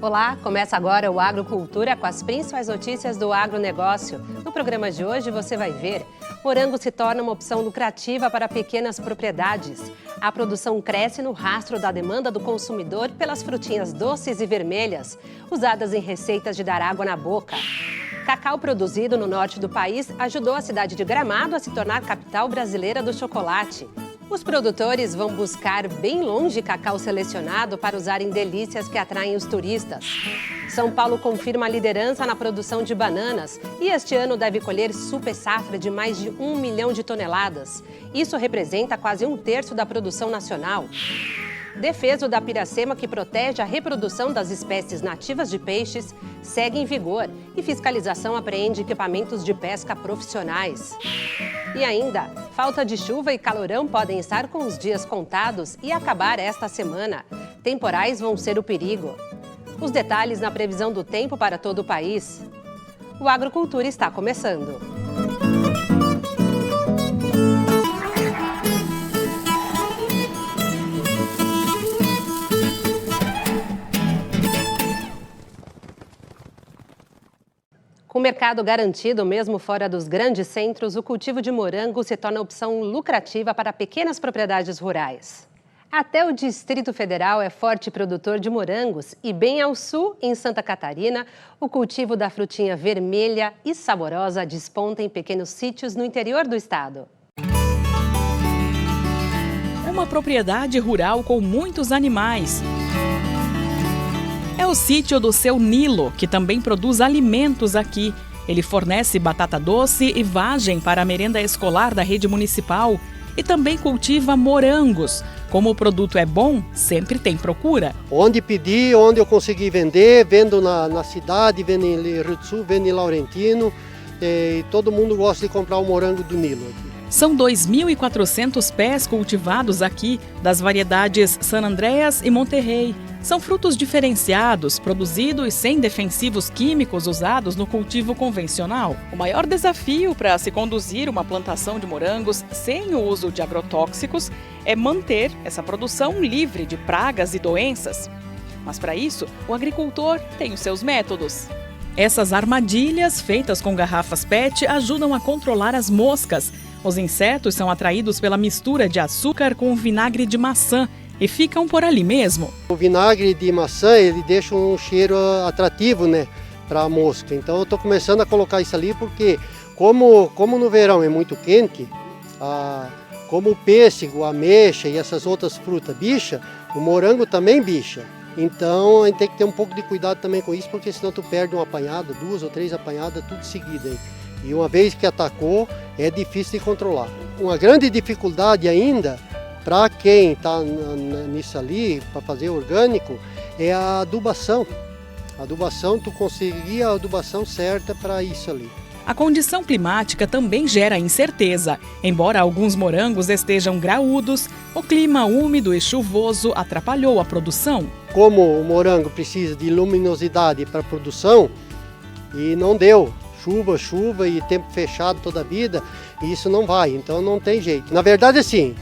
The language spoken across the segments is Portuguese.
Olá, começa agora o Agrocultura com as principais notícias do agronegócio. No programa de hoje você vai ver: morango se torna uma opção lucrativa para pequenas propriedades. A produção cresce no rastro da demanda do consumidor pelas frutinhas doces e vermelhas, usadas em receitas de dar água na boca. Cacau produzido no norte do país ajudou a cidade de Gramado a se tornar capital brasileira do chocolate. Os produtores vão buscar bem longe cacau selecionado para usar em delícias que atraem os turistas. São Paulo confirma a liderança na produção de bananas e este ano deve colher super safra de mais de 1 milhão de toneladas. Isso representa quase 1/3 da produção nacional. Defesa da Piracema, que protege a reprodução das espécies nativas de peixes, segue em vigor e fiscalização apreende equipamentos de pesca profissionais. E ainda, falta de chuva e calorão podem estar com os dias contados e acabar esta semana. Temporais vão ser o perigo. Os detalhes na previsão do tempo para todo o país. O Agrocultura está começando. Com o mercado garantido, mesmo fora dos grandes centros, o cultivo de morango se torna opção lucrativa para pequenas propriedades rurais. Até o Distrito Federal é forte produtor de morangos e bem ao sul, em Santa Catarina, o cultivo da frutinha vermelha e saborosa desponta em pequenos sítios no interior do estado. Uma propriedade rural com muitos animais. É o sítio do seu Nilo, que também produz alimentos aqui. Ele fornece batata doce e vagem para a merenda escolar da rede municipal e também cultiva morangos. Como o produto é bom, sempre tem procura. Onde pedir, onde eu conseguir vender, vendo na cidade, vendo em Rio do Sul, vendo em Laurentino. E todo mundo gosta de comprar o morango do Nilo aqui. São 2.400 pés cultivados aqui, das variedades San Andreas e Monterrey. São frutos diferenciados, produzidos sem defensivos químicos usados no cultivo convencional. O maior desafio para se conduzir uma plantação de morangos sem o uso de agrotóxicos é manter essa produção livre de pragas e doenças. Mas para isso, o agricultor tem os seus métodos. Essas armadilhas, feitas com garrafas PET, ajudam a controlar as moscas. Os insetos são atraídos pela mistura de açúcar com vinagre de maçã e ficam por ali mesmo. O vinagre de maçã, ele deixa um cheiro atrativo, né, para a mosca. Então eu estou começando a colocar isso ali porque, como no verão é muito quente, como o pêssego, a ameixa e essas outras frutas bicha, o morango também bicha. Então a gente tem que ter um pouco de cuidado também com isso, porque senão tu perde uma apanhada, 2 ou 3 apanhadas, tudo seguida aí. E uma vez que atacou, é difícil de controlar. Uma grande dificuldade ainda, para quem está nisso ali, para fazer orgânico, é a adubação. A adubação, tu conseguir a adubação certa para isso ali. A condição climática também gera incerteza. Embora alguns morangos estejam graúdos, o clima úmido e chuvoso atrapalhou a produção. Como o morango precisa de luminosidade para a produção, e não deu. Chuva e tempo fechado toda a vida, e isso não vai, então não tem jeito. Na verdade, assim,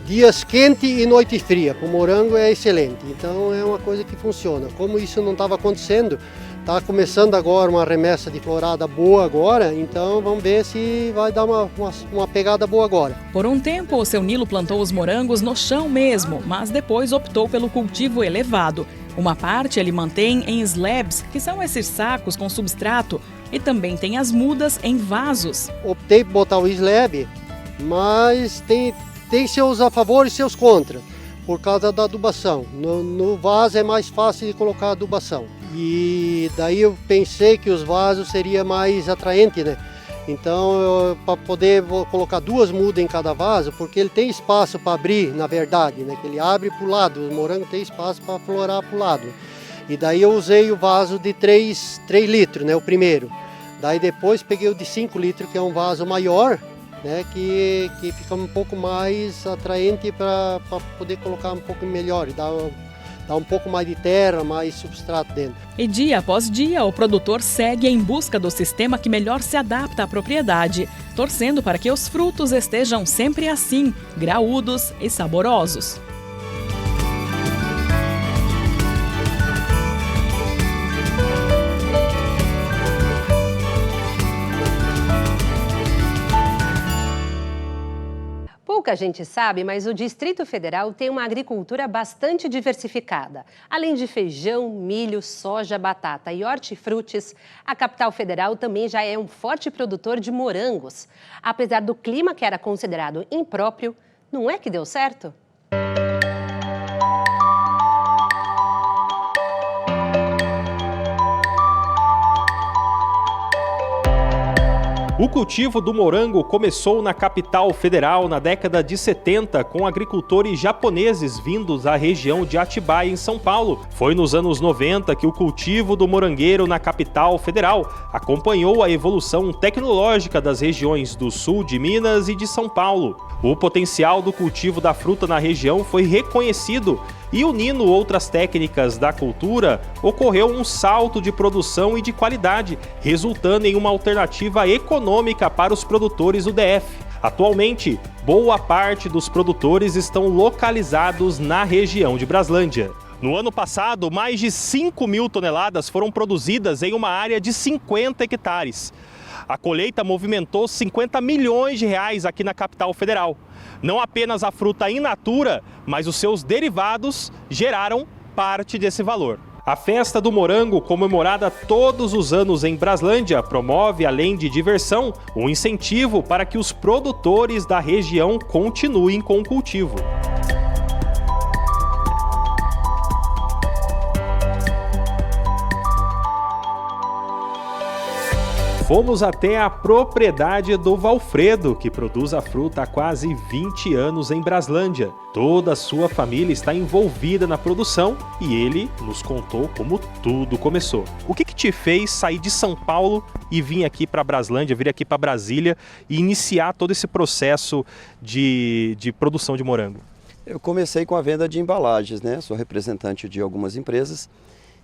dias quentes e noite fria, para o morango é excelente, então é uma coisa que funciona. Como isso não estava acontecendo, está começando agora uma remessa de florada boa agora, então vamos ver se vai dar uma pegada boa agora. Por um tempo, o seu Nilo plantou os morangos no chão mesmo, mas depois optou pelo cultivo elevado. Uma parte ele mantém em slabs, que são esses sacos com substrato, e também tem as mudas em vasos. Optei por botar o slab, mas tem seus a favor e seus contra, por causa da adubação. No vaso é mais fácil de colocar adubação. E daí eu pensei que os vasos seria mais atraente, né? Então, para poder, vou colocar 2 mudas em cada vaso, porque ele tem espaço para abrir, na verdade, né? Que ele abre para o lado, o morango tem espaço para florar para o lado. E daí eu usei o vaso de 3 litros, né? O primeiro. Daí depois peguei o de 5 litros, que é um vaso maior, né? Que fica um pouco mais atraente para poder colocar um pouco melhor e dar um pouco mais de terra, mais substrato dentro. E dia após dia, o produtor segue em busca do sistema que melhor se adapta à propriedade, torcendo para que os frutos estejam sempre assim, graúdos e saborosos. Pouca gente sabe, mas o Distrito Federal tem uma agricultura bastante diversificada. Além de feijão, milho, soja, batata e hortifrutis, a capital federal também já é um forte produtor de morangos. Apesar do clima que era considerado impróprio, não é que deu certo? O cultivo do morango começou na capital federal na década de 70 com agricultores japoneses vindos da região de Atibaia, em São Paulo. Foi nos anos 90 que o cultivo do morangueiro na capital federal acompanhou a evolução tecnológica das regiões do sul de Minas e de São Paulo. O potencial do cultivo da fruta na região foi reconhecido e, unindo outras técnicas da cultura, ocorreu um salto de produção e de qualidade, resultando em uma alternativa econômica para os produtores do DF. Atualmente, boa parte dos produtores estão localizados na região de Braslândia. No ano passado, mais de 5.000 toneladas foram produzidas em uma área de 50 hectares. A colheita movimentou 50 milhões de reais aqui na capital federal. Não apenas a fruta in natura, mas os seus derivados geraram parte desse valor. A Festa do Morango, comemorada todos os anos em Braslândia, promove, além de diversão, um incentivo para que os produtores da região continuem com o cultivo. Fomos até a propriedade do Valfredo, que produz a fruta há quase 20 anos em Braslândia. Toda a sua família está envolvida na produção e ele nos contou como tudo começou. O que te fez sair de São Paulo e vir aqui para Braslândia, vir aqui para Brasília e iniciar todo esse processo de produção de morango? Eu comecei com a venda de embalagens, né? Sou representante de algumas empresas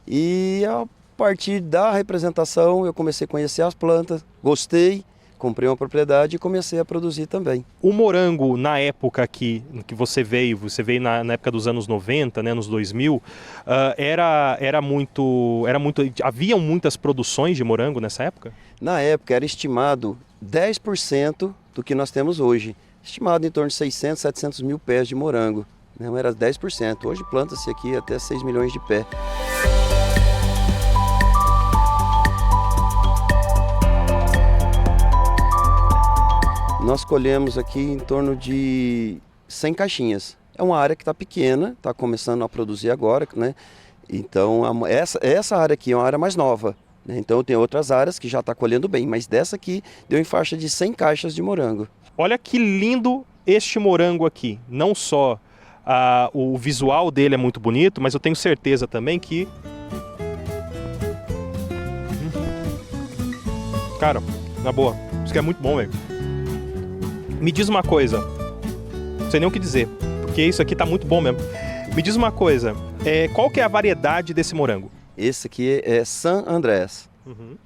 e a partir da representação eu comecei a conhecer as plantas, gostei, comprei uma propriedade e comecei a produzir também. O morango, na época que você veio na época dos anos 90, né, nos 2000, haviam muitas produções de morango nessa época? Na época era estimado 10% do que nós temos hoje, estimado em torno de 600, 700 mil pés de morango, não era 10%, hoje planta-se aqui até 6 milhões de pés. Nós colhemos aqui em torno de 100 caixinhas. É uma área que está pequena, está começando a produzir agora, né? Então essa área aqui é uma área mais nova, né? Então tem outras áreas que já está colhendo bem, mas dessa aqui deu em faixa de 100 caixas de morango. Olha que lindo este morango aqui. Não só o visual dele é muito bonito, mas eu tenho certeza também que... Cara, na boa, isso aqui é muito bom, velho. Me diz uma coisa, não sei nem o que dizer, porque isso aqui tá muito bom mesmo. Me diz uma coisa, qual que é a variedade desse morango? Esse aqui é San Andrés.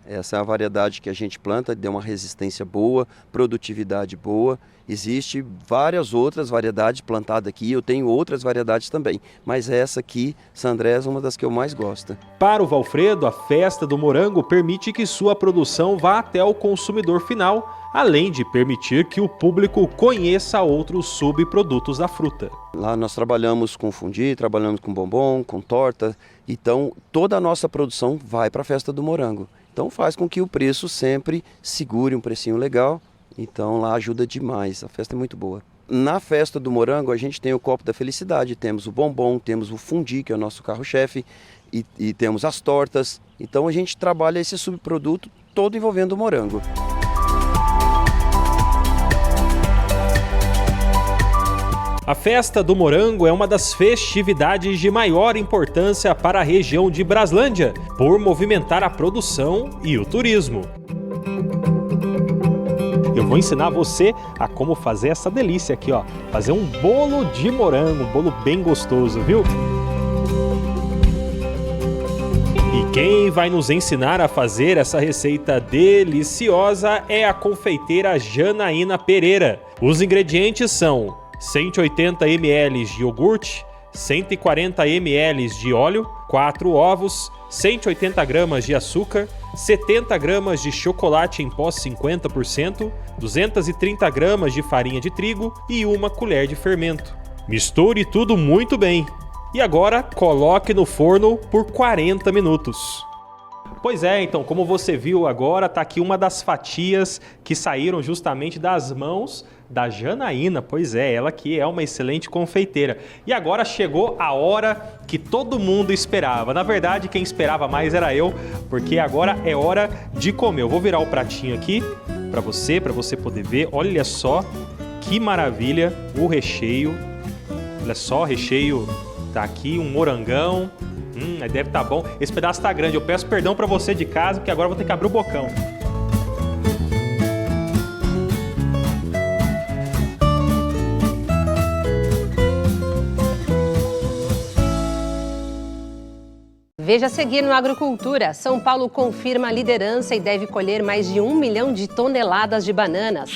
Essa é a variedade que a gente planta, deu uma resistência boa, produtividade boa. Existem várias outras variedades plantadas aqui, eu tenho outras variedades também, mas essa aqui, San Andrés, é uma das que eu mais gosto. Para o Valfredo, a Festa do Morango permite que sua produção vá até o consumidor final, além de permitir que o público conheça outros subprodutos da fruta. Lá nós trabalhamos com fundi, trabalhamos com bombom, com torta, então toda a nossa produção vai para a Festa do Morango. Então faz com que o preço sempre segure um precinho legal, então lá ajuda demais, a festa é muito boa. Na Festa do Morango a gente tem o Copo da Felicidade, temos o bombom, temos o fundi, que é o nosso carro-chefe, e temos as tortas, então a gente trabalha esse subproduto todo envolvendo o morango. A Festa do Morango é uma das festividades de maior importância para a região de Braslândia, por movimentar a produção e o turismo. Eu vou ensinar você a como fazer essa delícia aqui, ó. Fazer um bolo de morango, um bolo bem gostoso, viu? E quem vai nos ensinar a fazer essa receita deliciosa é a confeiteira Janaína Pereira. Os ingredientes são 180 ml de iogurte, 140 ml de óleo, 4 ovos, 180 gramas de açúcar, 70 gramas de chocolate em pó 50%, 230 gramas de farinha de trigo e 1 colher de fermento. Misture tudo muito bem. E agora coloque no forno por 40 minutos. Pois é, então, como você viu agora, tá aqui uma das fatias que saíram justamente das mãos da Janaína. Pois é, ela que é uma excelente confeiteira. E agora chegou a hora que todo mundo esperava. Na verdade, quem esperava mais era eu, porque agora é hora de comer. Eu vou virar o pratinho aqui para você poder ver. Olha só que maravilha o recheio. Olha só, o recheio tá aqui, um morangão. Deve estar bom. Esse pedaço tá grande. Eu peço perdão para você de casa, porque agora eu vou ter que abrir o bocão. Veja a seguir no Agricultura. São Paulo confirma a liderança e deve colher mais de 1 milhão de toneladas de bananas.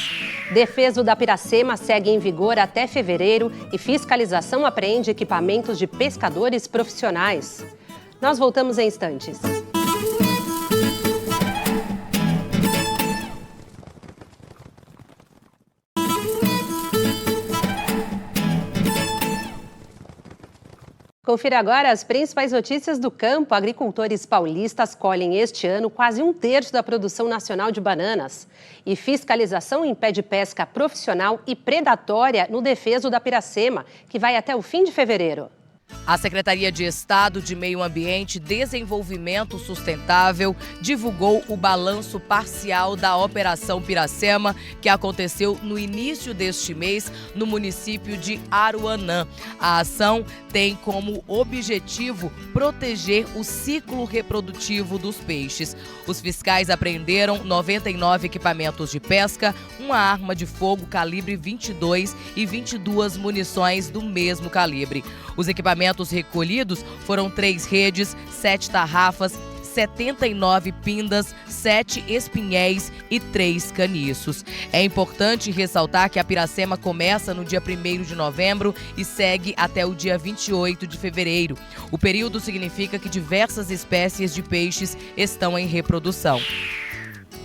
Defeso da Piracema segue em vigor até fevereiro e fiscalização apreende equipamentos de pescadores profissionais. Nós voltamos em instantes. Confira agora as principais notícias do campo. Agricultores paulistas colhem este ano quase 1/3 da produção nacional de bananas. E fiscalização impede pesca profissional e predatória no Defeso da Piracema, que vai até o fim de fevereiro. A Secretaria de Estado de Meio Ambiente e Desenvolvimento Sustentável divulgou o balanço parcial da Operação Piracema, que aconteceu no início deste mês no município de Aruanã. A ação tem como objetivo proteger o ciclo reprodutivo dos peixes. Os fiscais apreenderam 99 equipamentos de pesca, uma arma de fogo calibre 22 e 22 munições do mesmo calibre. Os equipamentos recolhidos foram 3 redes, 7 tarrafas, 79 pindas, 7 espinhéis e 3 caniços. É importante ressaltar que a Piracema começa no dia 1º de novembro e segue até o dia 28 de fevereiro. O período significa que diversas espécies de peixes estão em reprodução.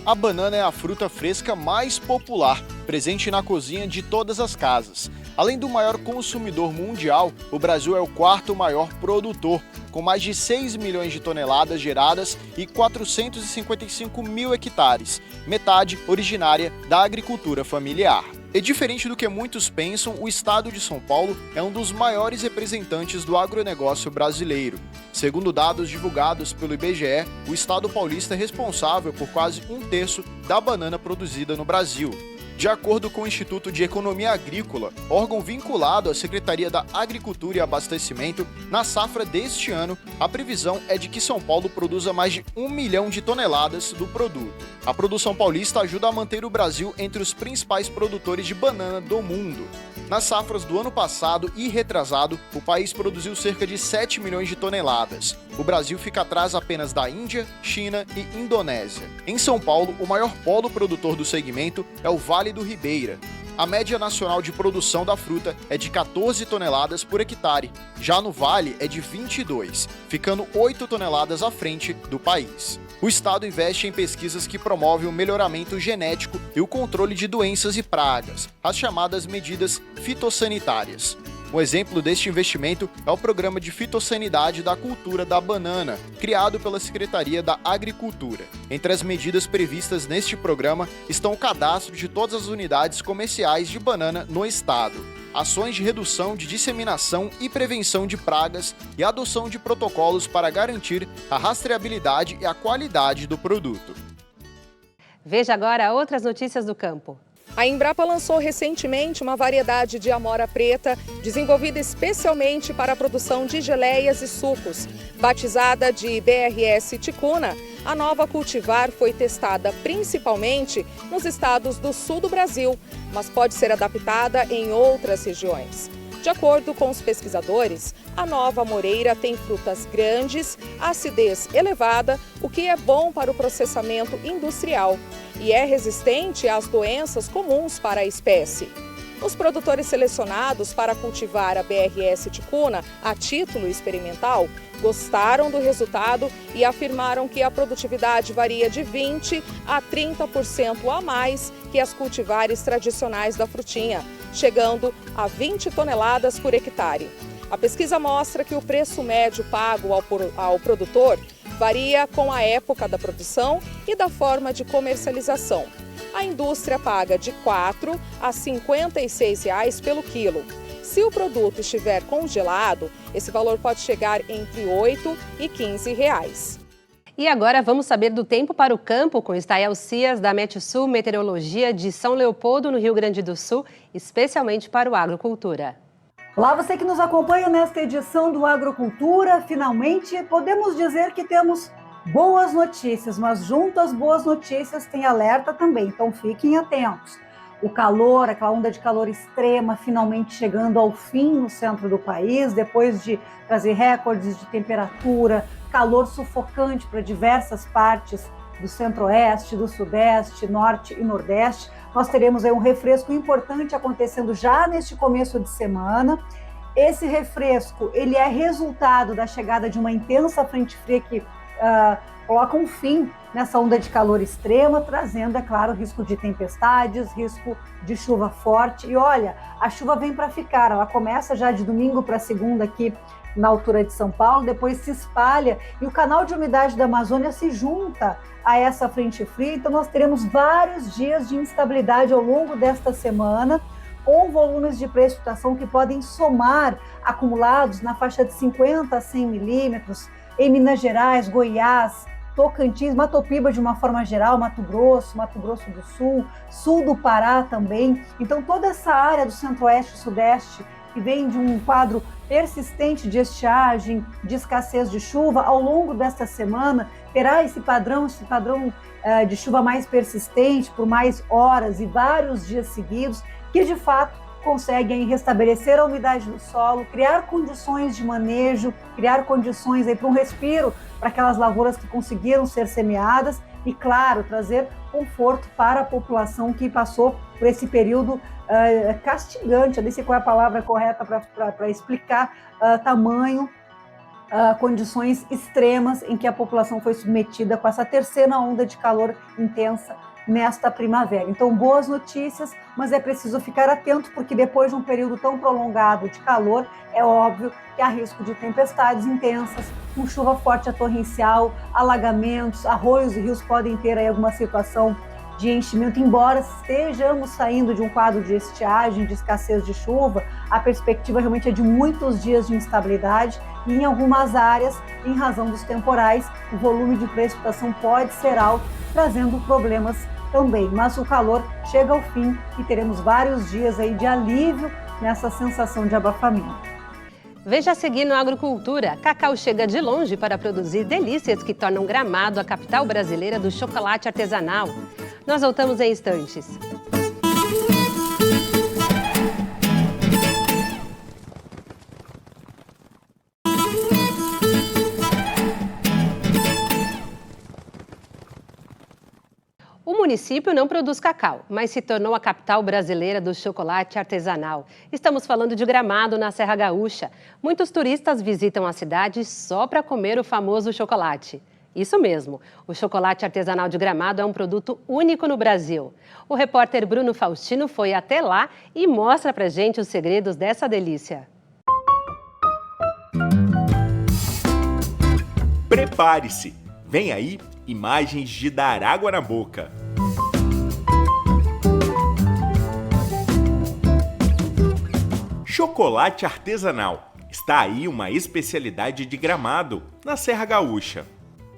A banana é a fruta fresca mais popular, presente na cozinha de todas as casas. Além do maior consumidor mundial, o Brasil é o 4º maior produtor, com mais de 6 milhões de toneladas geradas e 455 mil hectares, metade originária da agricultura familiar. E diferente do que muitos pensam, o estado de São Paulo é um dos maiores representantes do agronegócio brasileiro. Segundo dados divulgados pelo IBGE, o estado paulista é responsável por quase 1/3 da banana produzida no Brasil. De acordo com o Instituto de Economia Agrícola, órgão vinculado à Secretaria da Agricultura e Abastecimento, na safra deste ano, a previsão é de que São Paulo produza mais de 1 milhão de toneladas do produto. A produção paulista ajuda a manter o Brasil entre os principais produtores de banana do mundo. Nas safras do ano passado e retrasado, o país produziu cerca de 7 milhões de toneladas. O Brasil fica atrás apenas da Índia, China e Indonésia. Em São Paulo, o maior polo produtor do segmento é o Vale do Ribeira. A média nacional de produção da fruta é de 14 toneladas por hectare. Já no Vale é de 22, ficando 8 toneladas à frente do país. O estado investe em pesquisas que promovem o melhoramento genético e o controle de doenças e pragas, as chamadas medidas fitossanitárias. Um exemplo deste investimento é o Programa de Fitossanidade da Cultura da Banana, criado pela Secretaria da Agricultura. Entre as medidas previstas neste programa estão o cadastro de todas as unidades comerciais de banana no estado, ações de redução de disseminação e prevenção de pragas e adoção de protocolos para garantir a rastreabilidade e a qualidade do produto. Veja agora outras notícias do campo. A Embrapa lançou recentemente uma variedade de amora preta, desenvolvida especialmente para a produção de geleias e sucos. Batizada de BRS Ticuna, a nova cultivar foi testada principalmente nos estados do sul do Brasil, mas pode ser adaptada em outras regiões. De acordo com os pesquisadores, a nova moreira tem frutas grandes, acidez elevada, o que é bom para o processamento industrial, e é resistente às doenças comuns para a espécie. Os produtores selecionados para cultivar a BRS ticuna a título experimental gostaram do resultado e afirmaram que a produtividade varia de 20% a 30% a mais que as cultivares tradicionais da frutinha, chegando a 20 toneladas por hectare. A pesquisa mostra que o preço médio pago ao produtor varia com a época da produção e da forma de comercialização. A indústria paga de R$ 4 a R$ 56 pelo quilo. Se o produto estiver congelado, esse valor pode chegar entre R$ 8 e R$ 15. E agora vamos saber do tempo para o campo com Stael Cias, da Metsul Meteorologia de São Leopoldo, no Rio Grande do Sul, especialmente para o Agrocultura. Olá, você que nos acompanha nesta edição do Agrocultura. Finalmente podemos dizer que temos boas notícias, mas junto às boas notícias tem alerta também, então fiquem atentos. O calor, aquela onda de calor extrema, finalmente chegando ao fim no centro do país, depois de trazer recordes de temperatura, calor sufocante para diversas partes do centro-oeste, do sudeste, norte e nordeste. Nós teremos aí um refresco importante acontecendo já neste começo de semana. Esse refresco, ele é resultado da chegada de uma intensa frente fria que coloca um fim nessa onda de calor extrema, trazendo, é claro, risco de tempestades, risco de chuva forte. E olha, a chuva vem para ficar, ela começa já de domingo para segunda aqui na altura de São Paulo, depois se espalha e o canal de umidade da Amazônia se junta a essa frente fria. Então nós teremos vários dias de instabilidade ao longo desta semana, com volumes de precipitação que podem somar acumulados na faixa de 50 a 100 milímetros, em Minas Gerais, Goiás, Tocantins, Mato Piba de uma forma geral, Mato Grosso do Sul, sul do Pará também. Então toda essa área do centro-oeste e sudeste que vem de um quadro persistente de estiagem, de escassez de chuva, ao longo desta semana terá esse padrão de chuva mais persistente por mais horas e vários dias seguidos, que de fato conseguem restabelecer a umidade do solo, criar condições de manejo, criar condições para um respiro para aquelas lavouras que conseguiram ser semeadas e, claro, trazer conforto para a população que passou por esse período castigante. Eu nem sei qual é a palavra correta para explicar tamanho, condições extremas em que a população foi submetida com essa terceira onda de calor intensa nesta primavera. Então, boas notícias, mas é preciso ficar atento, porque depois de um período tão prolongado de calor, é óbvio que há risco de tempestades intensas, com chuva forte a torrencial, alagamentos, arroios e rios podem ter aí alguma situação de enchimento. Embora estejamos saindo de um quadro de estiagem, de escassez de chuva, a perspectiva realmente é de muitos dias de instabilidade e em algumas áreas, em razão dos temporais, o volume de precipitação pode ser alto, trazendo problemas também. Mas o calor chega ao fim e teremos vários dias aí de alívio nessa sensação de abafamento. Veja a seguir no Agrocultura. Cacau chega de longe para produzir delícias que tornam Gramado a capital brasileira do chocolate artesanal. Nós voltamos em instantes. O município não produz cacau, mas se tornou a capital brasileira do chocolate artesanal. Estamos falando de Gramado, na Serra Gaúcha. Muitos turistas visitam a cidade só para comer o famoso chocolate. Isso mesmo, o chocolate artesanal de Gramado é um produto único no Brasil. O repórter Bruno Faustino foi até lá e mostra pra gente os segredos dessa delícia. Prepare-se! Vem aí imagens de dar água na boca. Chocolate artesanal. Está aí uma especialidade de Gramado, na Serra Gaúcha.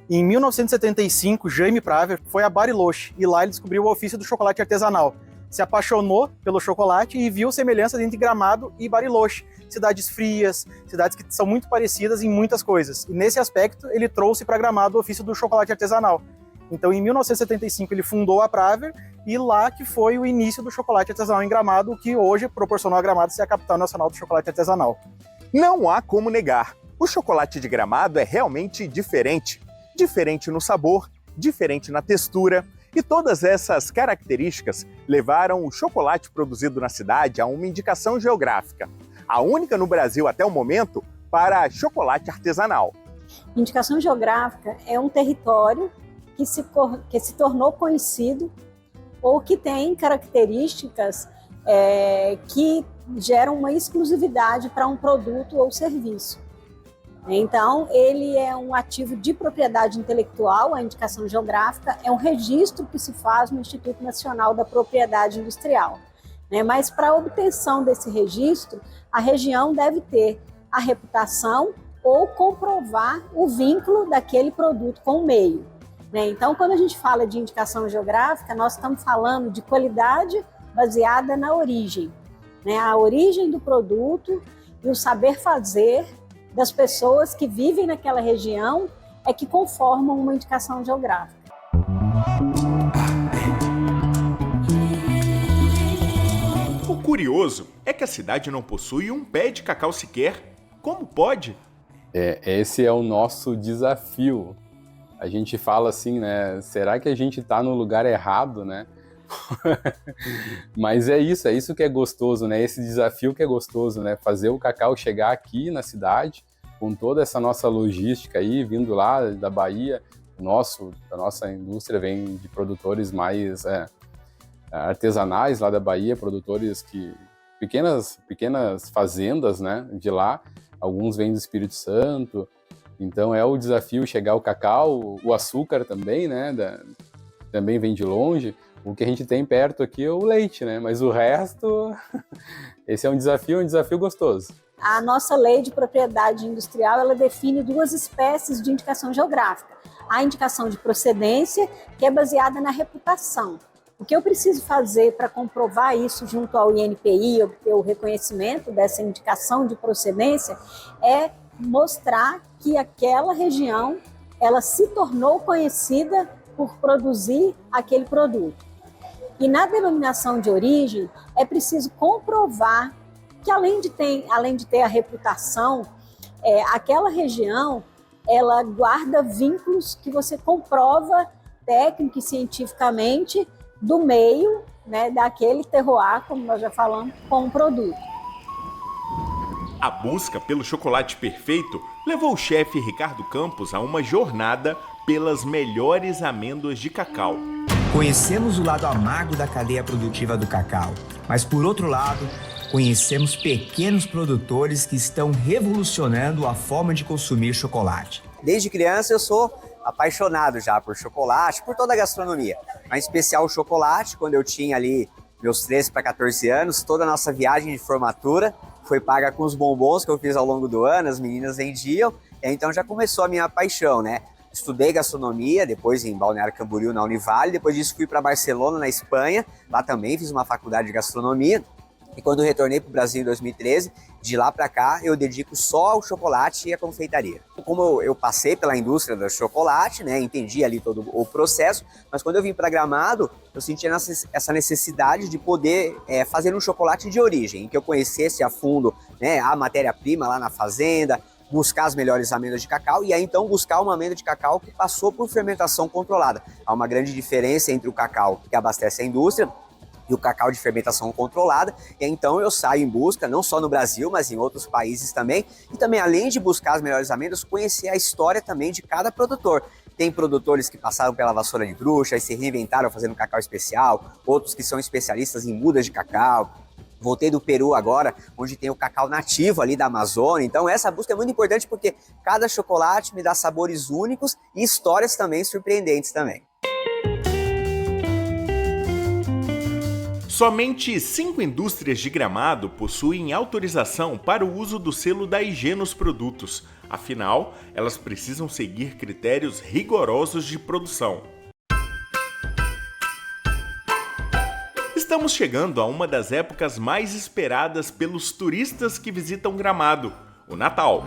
Em 1975, Jaime Praver foi a Bariloche e lá ele descobriu o ofício do chocolate artesanal. Se apaixonou pelo chocolate e viu semelhanças entre Gramado e Bariloche. Cidades frias, cidades que são muito parecidas em muitas coisas. E nesse aspecto, ele trouxe para Gramado o ofício do chocolate artesanal. Então, em 1975, ele fundou a Praver e lá que foi o início do chocolate artesanal em Gramado, o que hoje proporcionou a Gramado ser a capital nacional do chocolate artesanal. Não há como negar. O chocolate de Gramado é realmente diferente. Diferente no sabor, diferente na textura E todas essas características levaram o chocolate produzido na cidade a uma indicação geográfica, a única no Brasil até o momento para chocolate artesanal. Indicação geográfica é um território que se tornou conhecido ou que tem características que geram uma exclusividade para um produto ou serviço. Então, ele é um ativo de propriedade intelectual, a indicação geográfica é um registro que se faz no Instituto Nacional da Propriedade Industrial. Mas para a obtenção desse registro, a região deve ter a reputação ou comprovar o vínculo daquele produto com o meio. Então, quando a gente fala de indicação geográfica, nós estamos falando de qualidade baseada na origem. A origem do produto e o saber fazer das pessoas que vivem naquela região é que conformam uma indicação geográfica. O curioso é que a cidade não possui um pé de cacau sequer. Como pode? Esse é o nosso desafio. A gente fala assim, né? Será que a gente está no lugar errado, né? Mas é isso que é gostoso, né? Esse desafio que é gostoso, né? Fazer o cacau chegar aqui na cidade, com toda essa nossa logística aí, vindo lá da Bahia. A nossa indústria vem de produtores mais artesanais lá da Bahia, produtores pequenas fazendas, né? De lá, alguns vêm do Espírito Santo. Então é o desafio chegar o cacau, o açúcar também, né? Também vem de longe. O que a gente tem perto aqui é o leite, né? Mas o resto, esse é um desafio gostoso. A nossa lei de propriedade industrial, ela define duas espécies de indicação geográfica. A indicação de procedência, que é baseada na reputação. O que eu preciso fazer para comprovar isso junto ao INPI, obter o reconhecimento dessa indicação de procedência, é mostrar que aquela região, ela se tornou conhecida por produzir aquele produto. E na denominação de origem, é preciso comprovar que além de ter a reputação, aquela região, ela guarda vínculos que você comprova técnica e cientificamente do meio, né, daquele terroir, como nós já falamos, com o produto. A busca pelo chocolate perfeito levou o chefe Ricardo Campos a uma jornada pelas melhores amêndoas de cacau. Conhecemos o lado amargo da cadeia produtiva do cacau, mas por outro lado, conhecemos pequenos produtores que estão revolucionando a forma de consumir chocolate. Desde criança eu sou apaixonado já por chocolate, por toda a gastronomia. Mas em especial o chocolate, quando eu tinha ali meus 13 para 14 anos, toda a nossa viagem de formatura foi paga com os bombons que eu fiz ao longo do ano, as meninas vendiam, e então já começou a minha paixão, né? Estudei gastronomia, depois em Balneário Camboriú, na Univale, depois disso fui para Barcelona, na Espanha, lá também fiz uma faculdade de gastronomia, e quando eu retornei para o Brasil em 2013, de lá para cá eu dedico só ao chocolate e à confeitaria. Como eu passei pela indústria do chocolate, né, entendi ali todo o processo, mas quando eu vim para Gramado, eu senti essa necessidade de poder fazer um chocolate de origem, em que eu conhecesse a fundo, né, a matéria-prima lá na fazenda, buscar as melhores amêndoas de cacau e aí então buscar uma amêndoa de cacau que passou por fermentação controlada. Há uma grande diferença entre o cacau que abastece a indústria e o cacau de fermentação controlada, e então eu saio em busca, não só no Brasil, mas em outros países também, e também além de buscar as melhores amêndoas, conhecer a história também de cada produtor. Tem produtores que passaram pela vassoura de bruxa e se reinventaram fazendo cacau especial, outros que são especialistas em mudas de cacau. Voltei do Peru agora, onde tem o cacau nativo ali da Amazônia, então essa busca é muito importante porque cada chocolate me dá sabores únicos e histórias também surpreendentes também. Somente 5 indústrias de Gramado possuem autorização para o uso do selo da IG nos produtos. Afinal, elas precisam seguir critérios rigorosos de produção. Estamos chegando a uma das épocas mais esperadas pelos turistas que visitam Gramado, o Natal.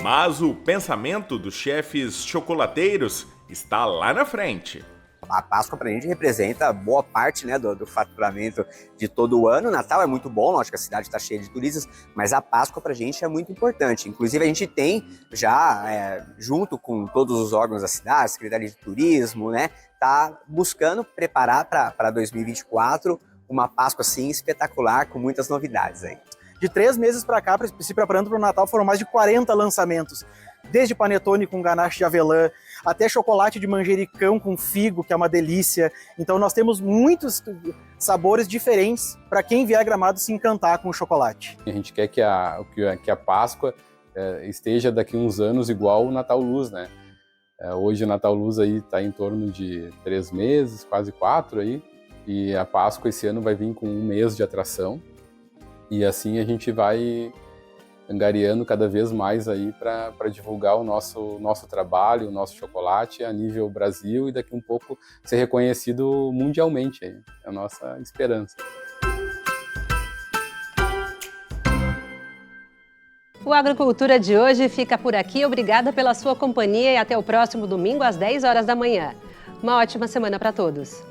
Mas o pensamento dos chefes chocolateiros está lá na frente. A Páscoa para a gente representa boa parte, né, do faturamento de todo o ano. O Natal é muito bom, lógico que a cidade está cheia de turistas, mas a Páscoa para a gente é muito importante. Inclusive a gente tem já, junto com todos os órgãos da cidade, Secretaria de Turismo, né, tá buscando preparar para 2024 uma Páscoa assim espetacular, com muitas novidades aí. De 3 meses para cá, se preparando para o Natal, foram mais de 40 lançamentos. Desde panetone com ganache de avelã, até chocolate de manjericão com figo, que é uma delícia. Então nós temos muitos sabores diferentes para quem vier a Gramado se encantar com o chocolate. A gente quer que a Páscoa esteja daqui a uns anos igual o Natal Luz, né? Hoje o Natal Luz aí está em torno de 3 meses, quase 4 aí. E a Páscoa esse ano vai vir com 1 mês de atração. E assim a gente vai angariando cada vez mais aí para divulgar o nosso trabalho, o nosso chocolate a nível Brasil e daqui um pouco ser reconhecido mundialmente. Aí. É a nossa esperança. O Agricultura de hoje fica por aqui. Obrigada pela sua companhia e até o próximo domingo às 10 horas da manhã. Uma ótima semana para todos.